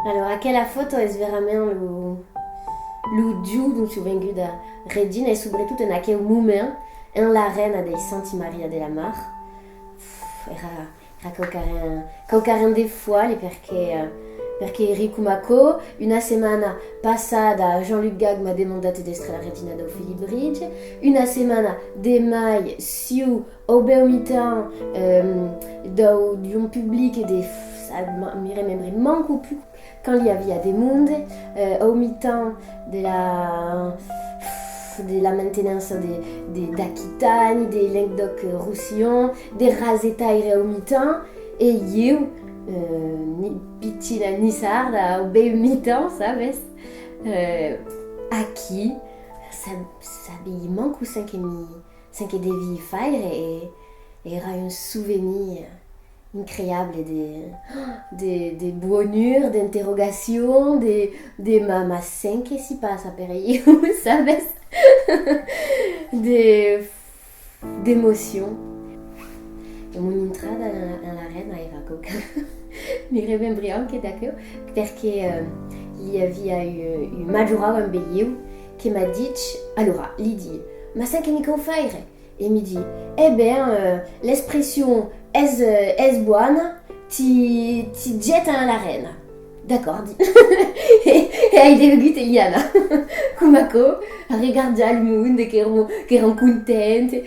Allora, aquela foto è veramente lo giù d'un vengo da Regina e soprattutto in aquel moment in l'arena dei Santi Maria della Mar. Era qualche de foile perché Enrico Macco una settimana passata Jean-Luc Gag mi ha demandato di essere la regina da Philip Bridge, una settimana de mai su au Béomitan di un pubblico de mi remembri manco più quand il y avait des mondes au mi-temps de la maintenance d'Aquitaine, des Languedoc-Roussillon, des Razetaire au mi-temps, et eu, ni pitina ni sarda, au bel mi-temps, sabes? Aqui, il manque 5 et des vies faire et era un souvenir incroyable des bonheurs, d'interrogations, de ma 5 si passa per io, sabes? D'émotions. E mon entrada nell'arena era coca. Mi remembri anche da che perché gli aveva un maggiorale un bellio che mi ha detto, allora, gli dice, ma sai che mi può fare? E mi dice, eh ben, l'espression es buona, ti getta nell'arena. D'accordo. E hai devuto Iana. Kumako a regarder le monde che erano contenti,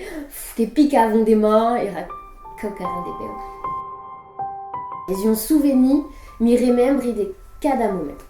che piccavano des mains, era qualcosa di bello. Et un souvenir mi remembri de cada momento.